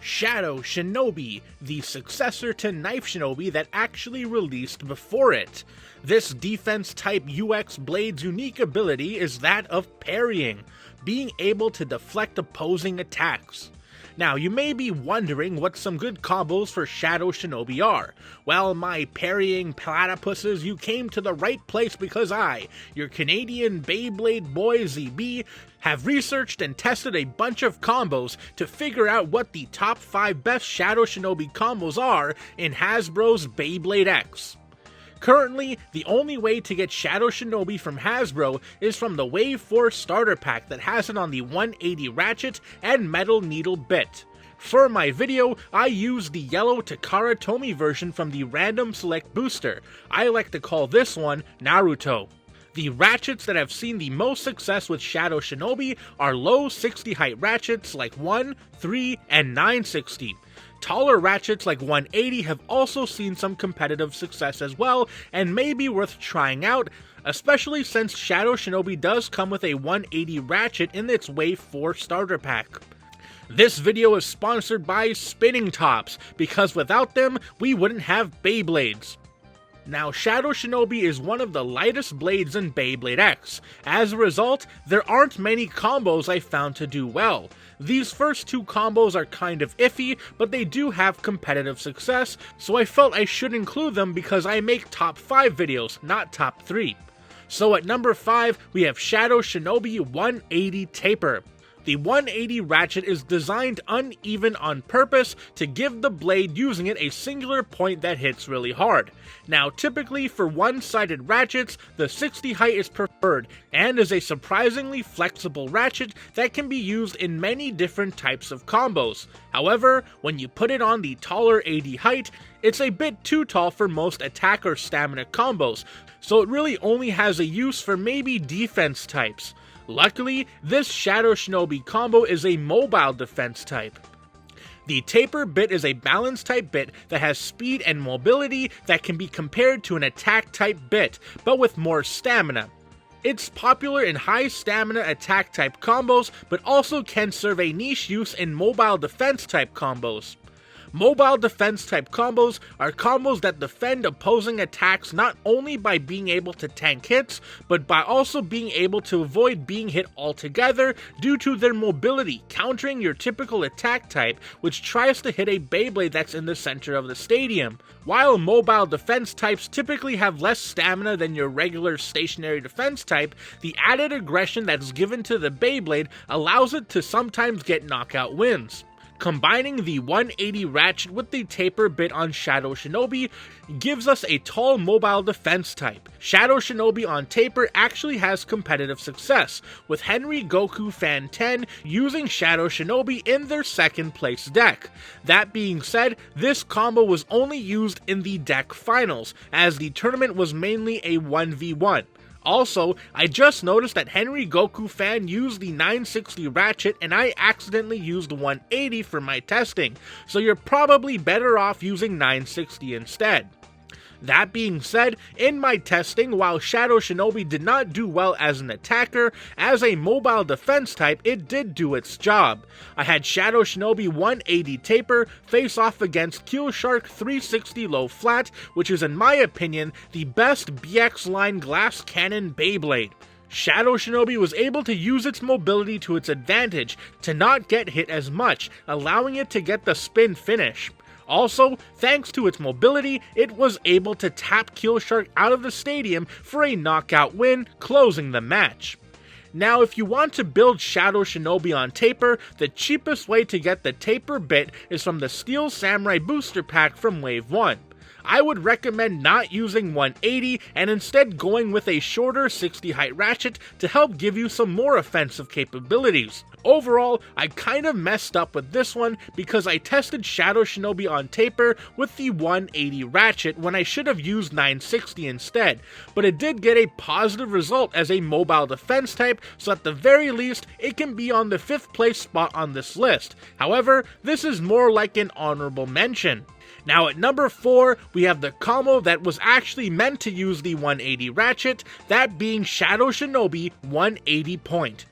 Shadow Shinobi, the successor to Knife Shinobi that actually released before it. This defense-type UX blade's unique ability is that of parrying, being able to deflect opposing attacks. Now, you may be wondering what some good combos for Shadow Shinobi are. Well, my Parrying Platipuses, you came to the right place because I, your Canadian Beyblade boy ZEEBEE, have researched and tested a bunch of combos to figure out what the top 5 best Shadow Shinobi combos are in Hasbro's Beyblade X. Currently, the only way to get Shadow Shinobi from Hasbro is from the Wave 4 starter pack that has it on the 180 Ratchet and Metal Needle bit. For my video, I used the yellow Takara Tomy version from the Random Select booster. I like to call this one Naruto. The ratchets that have seen the most success with Shadow Shinobi are low 60 height ratchets like 1, 3, and 960. Taller ratchets like 180 have also seen some competitive success as well, and may be worth trying out, especially since Shadow Shinobi does come with a 180 ratchet in its Wave 4 starter pack. This video is sponsored by Spinning Tops, because without them, we wouldn't have Beyblades. Now, Shadow Shinobi is one of the lightest blades in Beyblade X. As a result, there aren't many combos I found to do well. These first 2 combos are kind of iffy, but they do have competitive success, so I felt I should include them because I make top 5 videos, not top 3. So at number 5, we have Shadow Shinobi 180 Taper. The 180 ratchet is designed uneven on purpose to give the blade using it a singular point that hits really hard. Now, typically for one-sided ratchets, the 60 height is preferred and is a surprisingly flexible ratchet that can be used in many different types of combos. However, when you put it on the taller 80 height, it's a bit too tall for most attack or stamina combos, so it really only has a use for maybe defense types. Luckily, this Shadow Shinobi combo is a mobile defense type. The taper bit is a balance type bit that has speed and mobility that can be compared to an attack type bit, but with more stamina. It's popular in high stamina attack type combos, but also can serve a niche use in mobile defense type combos. Mobile defense type combos are combos that defend opposing attacks not only by being able to tank hits, but by also being able to avoid being hit altogether due to their mobility, countering your typical attack type, which tries to hit a Beyblade that's in the center of the stadium. While mobile defense types typically have less stamina than your regular stationary defense type, the added aggression that's given to the Beyblade allows it to sometimes get knockout wins. Combining the 180 ratchet with the taper bit on Shadow Shinobi gives us a tall mobile defense type. Shadow Shinobi on taper actually has competitive success, with Henry Goku Fan 10 using Shadow Shinobi in their second place deck. That being said, this combo was only used in the deck finals, as the tournament was mainly a 1v1. Also, I just noticed that Henry Goku Fan used the 960 ratchet and I accidentally used 180 for my testing, so you're probably better off using 960 instead. That being said, in my testing, while Shadow Shinobi did not do well as an attacker, as a mobile defense type, it did do its job. I had Shadow Shinobi 180 Taper face off against Keel Shark 360 Low Flat, which is in my opinion the best BX line glass cannon Beyblade. Shadow Shinobi was able to use its mobility to its advantage to not get hit as much, allowing it to get the spin finish. Also, thanks to its mobility, it was able to tap Keel Shark out of the stadium for a knockout win, closing the match. Now, if you want to build Shadow Shinobi on taper, the cheapest way to get the taper bit is from the Steel Samurai booster pack from Wave 1. I would recommend not using 180 and instead going with a shorter 60 height ratchet to help give you some more offensive capabilities. Overall, I kind of messed up with this one because I tested Shadow Shinobi on taper with the 180 ratchet when I should have used 960 instead, but it did get a positive result as a mobile defense type, so at the very least, it can be on the 5th place spot on this list. However, this is more like an honorable mention. Now at number 4, we have the combo that was actually meant to use the 180 ratchet, that being Shadow Shinobi 180 Point.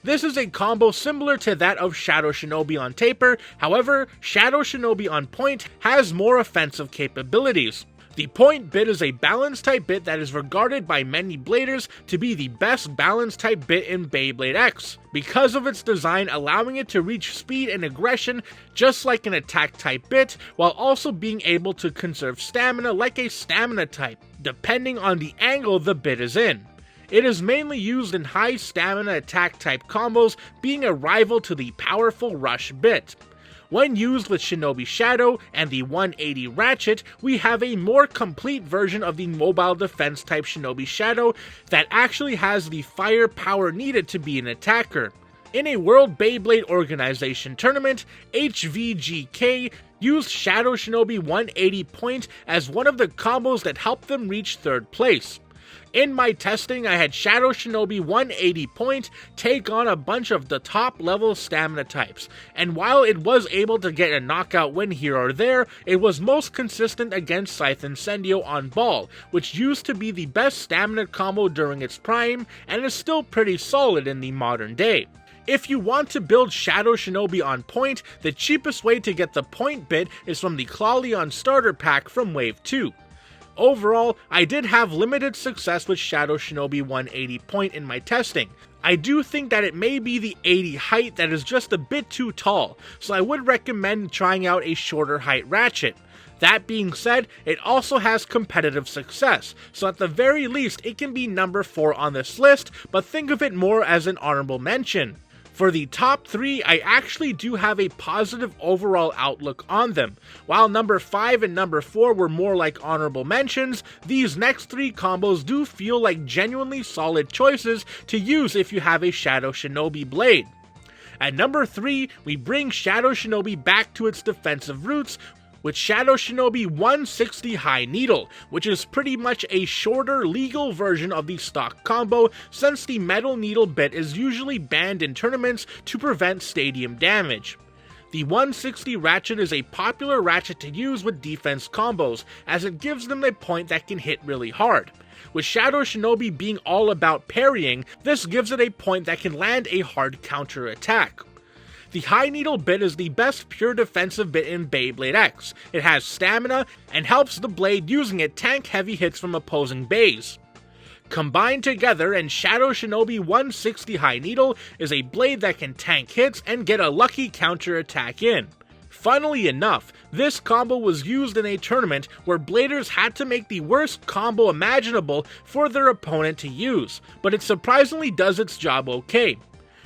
This is a combo similar to that of Shadow Shinobi on taper, however, Shadow Shinobi on point has more offensive capabilities. The point bit is a balance type bit that is regarded by many bladers to be the best balance type bit in Beyblade X, because of its design allowing it to reach speed and aggression just like an attack type bit, while also being able to conserve stamina like a stamina type, depending on the angle the bit is in. It is mainly used in high stamina attack type combos, being a rival to the powerful rush bit. When used with Shinobi Shadow and the 180 Ratchet, we have a more complete version of the mobile defense type Shinobi Shadow that actually has the firepower needed to be an attacker. In a World Beyblade Organization tournament, HVGK used Shadow Shinobi 180 Point as one of the combos that helped them reach 3rd place. In my testing, I had Shadow Shinobi 180 Point take on a bunch of the top level stamina types, and while it was able to get a knockout win here or there, it was most consistent against Scythe Incendio on ball, which used to be the best stamina combo during its prime, and is still pretty solid in the modern day. If you want to build Shadow Shinobi on point, the cheapest way to get the point bit is from the Clawleon starter pack from Wave 2. Overall, I did have limited success with Shadow Shinobi 180 Point in my testing. I do think that it may be the 80 height that is just a bit too tall, so I would recommend trying out a shorter height Ratchet. That being said, it also has competitive success, so at the very least it can be number 4 on this list, but think of it more as an honorable mention. For the top 3, I actually do have a positive overall outlook on them. While number 5 and number 4 were more like honorable mentions, these next 3 combos do feel like genuinely solid choices to use if you have a Shadow Shinobi blade. At number 3, we bring Shadow Shinobi back to its defensive roots with Shadow Shinobi 160 High Needle, which is pretty much a shorter legal version of the stock combo since the metal needle bit is usually banned in tournaments to prevent stadium damage. The 160 Ratchet is a popular Ratchet to use with defense combos, as it gives them a point that can hit really hard. With Shadow Shinobi being all about parrying, this gives it a point that can land a hard counter attack. The High Needle bit is the best pure defensive bit in Beyblade X. It has stamina and helps the blade using it tank heavy hits from opposing bays. Combined together, and Shadow Shinobi 160 High Needle is a blade that can tank hits and get a lucky counter attack in. Funnily enough, this combo was used in a tournament where bladers had to make the worst combo imaginable for their opponent to use, but it surprisingly does its job okay.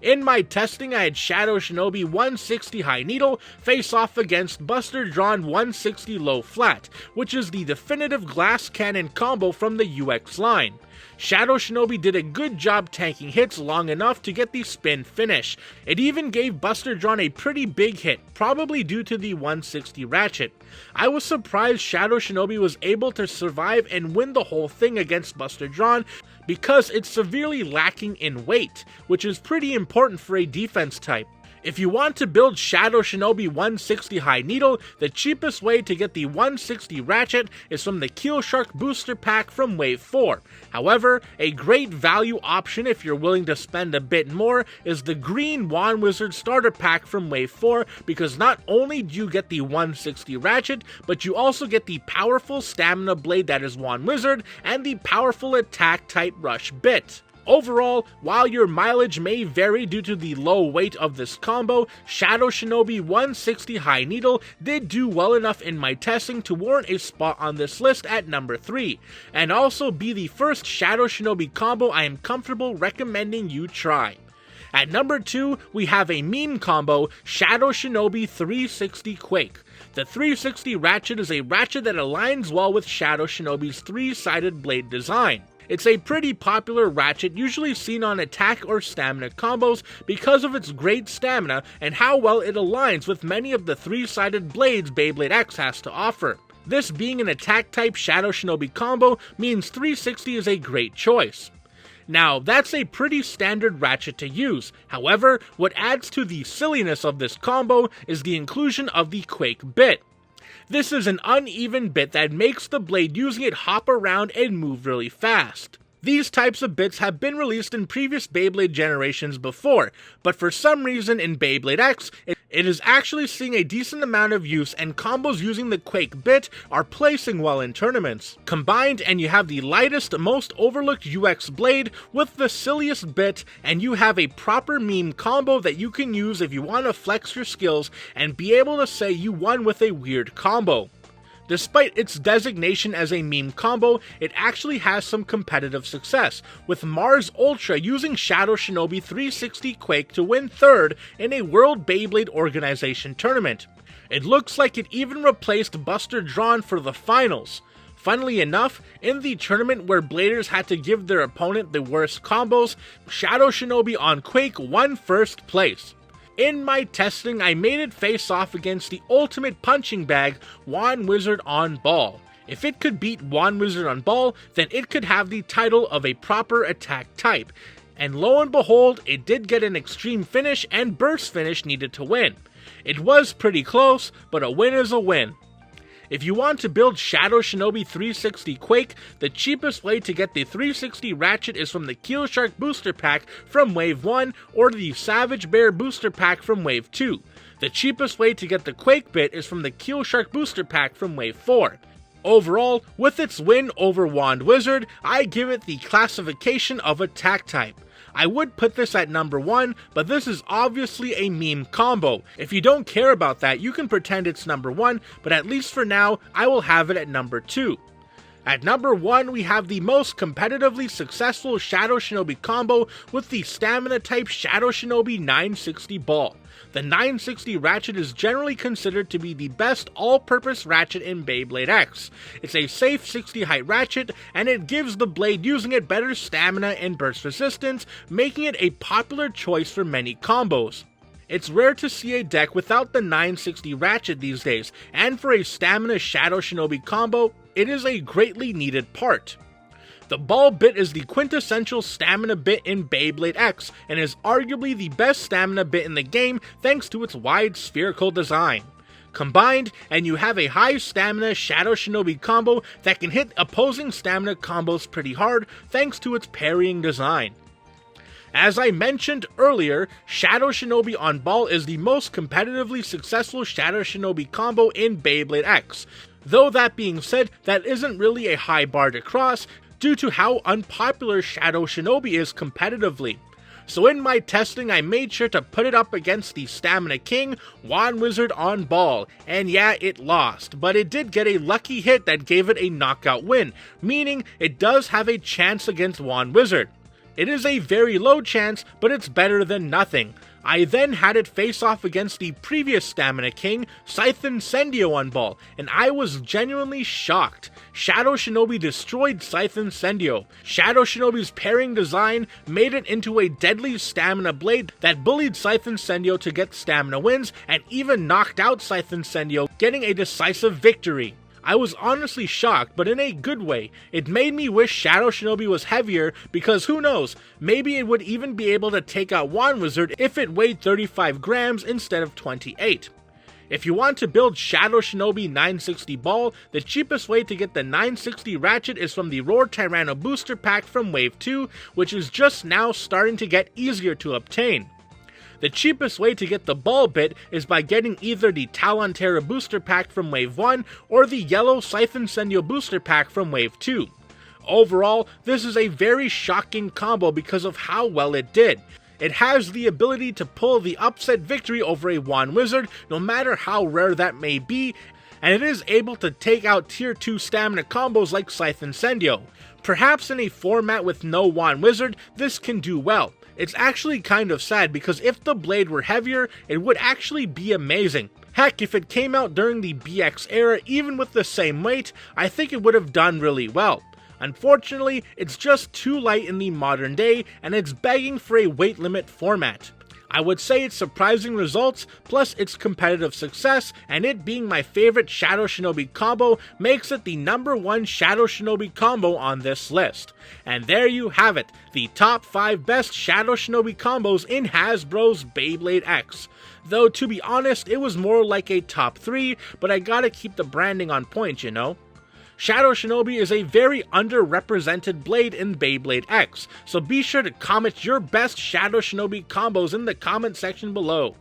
In my testing, I had Shadow Shinobi 160 High Needle face off against Buster Drawn 160 Low Flat, which is the definitive glass cannon combo from the UX line. Shadow Shinobi did a good job tanking hits long enough to get the spin finish. It even gave Buster Drawn a pretty big hit, probably due to the 160 Ratchet. I was surprised Shadow Shinobi was able to survive and win the whole thing against Buster Drawn because it's severely lacking in weight, which is pretty important for a defense type. If you want to build Shadow Shinobi 160 High Needle, the cheapest way to get the 160 Ratchet is from the Keel Shark Booster Pack from Wave 4. However, a great value option if you're willing to spend a bit more is the Green Wand Wizard Starter Pack from Wave 4, because not only do you get the 160 Ratchet, but you also get the powerful stamina blade that is Wand Wizard and the powerful attack type rush bit. Overall, while your mileage may vary due to the low weight of this combo, Shadow Shinobi 160 High Needle did do well enough in my testing to warrant a spot on this list at number 3, and also be the first Shadow Shinobi combo I am comfortable recommending you try. At number 2, we have a meme combo, Shadow Shinobi 360 Quake. The 360 Ratchet is a Ratchet that aligns well with Shadow Shinobi's 3-sided blade design. It's a pretty popular Ratchet, usually seen on attack or stamina combos because of its great stamina and how well it aligns with many of the 3-sided blades Beyblade X has to offer. This being an attack type Shadow Shinobi combo means 360 is a great choice. Now, that's a pretty standard Ratchet to use. However, what adds to the silliness of this combo is the inclusion of the Quake bit. This is an uneven bit that makes the blade using it hop around and move really fast. These types of bits have been released in previous Beyblade generations before, but for some reason in Beyblade X, it is actually seeing a decent amount of use, and combos using the Quake bit are placing well in tournaments. Combined, and you have the lightest, most overlooked UX blade with the silliest bit, and you have a proper meme combo that you can use if you want to flex your skills and be able to say you won with a weird combo. Despite its designation as a meme combo, it actually has some competitive success, with Mars Ultra using Shadow Shinobi 360 Quake to win 3rd in a World Beyblade Organization tournament. It looks like it even replaced Buster Drawn for the finals. Funnily enough, in the tournament where Bladers had to give their opponent the worst combos, Shadow Shinobi on Quake won 1st place. In my testing, I made it face off against the ultimate punching bag, Wand Wizard on Ball. If it could beat Wand Wizard on Ball, then it could have the title of a proper attack type. And lo and behold, it did get an extreme finish and burst finish needed to win. It was pretty close, but a win is a win. If you want to build Shadow Shinobi 360 Quake, the cheapest way to get the 360 Ratchet is from the Keel Shark Booster Pack from Wave 1 or the Savage Bear Booster Pack from Wave 2. The cheapest way to get the Quake bit is from the Keel Shark Booster Pack from Wave 4. Overall, with its win over Wand Wizard, I give it the classification of attack type. I would put this at number 1, but this is obviously a meme combo. If you don't care about that, you can pretend it's number 1, but at least for now, I will have it at number 2. At number 1, we have the most competitively successful Shadow Shinobi combo with the Stamina type Shadow Shinobi 960 Ball. The 960 Ratchet is generally considered to be the best all-purpose Ratchet in Beyblade X. It's a safe 60 height Ratchet, and it gives the blade using it better stamina and burst resistance, making it a popular choice for many combos. It's rare to see a deck without the 960 Ratchet these days, and for a Stamina Shadow Shinobi combo, it is a greatly needed part. The ball bit is the quintessential stamina bit in Beyblade X, and is arguably the best stamina bit in the game thanks to its wide spherical design. Combined, and you have a high stamina Shadow Shinobi combo that can hit opposing stamina combos pretty hard thanks to its parrying design. As I mentioned earlier, Shadow Shinobi on Ball is the most competitively successful Shadow Shinobi combo in Beyblade X. Though that being said, that isn't really a high bar to cross, due to how unpopular Shadow Shinobi is competitively. So in my testing, I made sure to put it up against the Stamina King, Wand Wizard on Ball, and yeah, it lost, but it did get a lucky hit that gave it a knockout win, meaning it does have a chance against Wand Wizard. It is a very low chance, but it's better than nothing. I then had it face off against the previous Stamina King, Scythe Incendio on Ball, and I was genuinely shocked. Shadow Shinobi destroyed Scythe Incendio. Shadow Shinobi's parrying design made it into a deadly stamina blade that bullied Scythe Incendio to get stamina wins, and even knocked out Scythe Incendio, getting a decisive victory. I was honestly shocked, but in a good way. It made me wish Shadow Shinobi was heavier, because who knows, maybe it would even be able to take out Wand Wizard if it weighed 35 grams instead of 28. If you want to build Shadow Shinobi 960 Ball, the cheapest way to get the 960 Ratchet is from the Roar Tyranno Booster Pack from Wave 2, which is just now starting to get easier to obtain. The cheapest way to get the ball bit is by getting either the Talon Terra Booster Pack from Wave 1 or the Yellow Scythe Incendio Booster Pack from Wave 2. Overall, this is a very shocking combo because of how well it did. It has the ability to pull the upset victory over a Wand Wizard, no matter how rare that may be, and it is able to take out Tier 2 stamina combos like Scythe Incendio. Perhaps in a format with no Wand Wizard, this can do well. It's actually kind of sad because if the blade were heavier, it would actually be amazing. Heck, if it came out during the BX era, even with the same weight, I think it would have done really well. Unfortunately, it's just too light in the modern day, and it's begging for a weight limit format. I would say its surprising results, plus its competitive success, and it being my favorite Shadow Shinobi combo, makes it the number 1 Shadow Shinobi combo on this list. And there you have it, the top 5 best Shadow Shinobi combos in Hasbro's Beyblade X. Though to be honest, it was more like a top 3, but I gotta keep the branding on point, you know? Shadow Shinobi is a very underrepresented blade in Beyblade X, so be sure to comment your best Shadow Shinobi combos in the comment section below.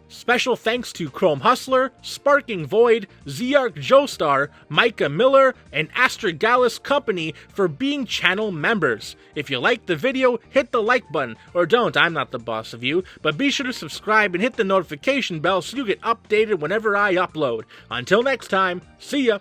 Special thanks to Chrome Hustler, Sparking Void, Zark Joestar, Micah Miller, and Astragalus Company for being channel members. If you liked the video, hit the like button, or don't, I'm not the boss of you, but be sure to subscribe and hit the notification bell so you get updated whenever I upload. Until next time, see ya!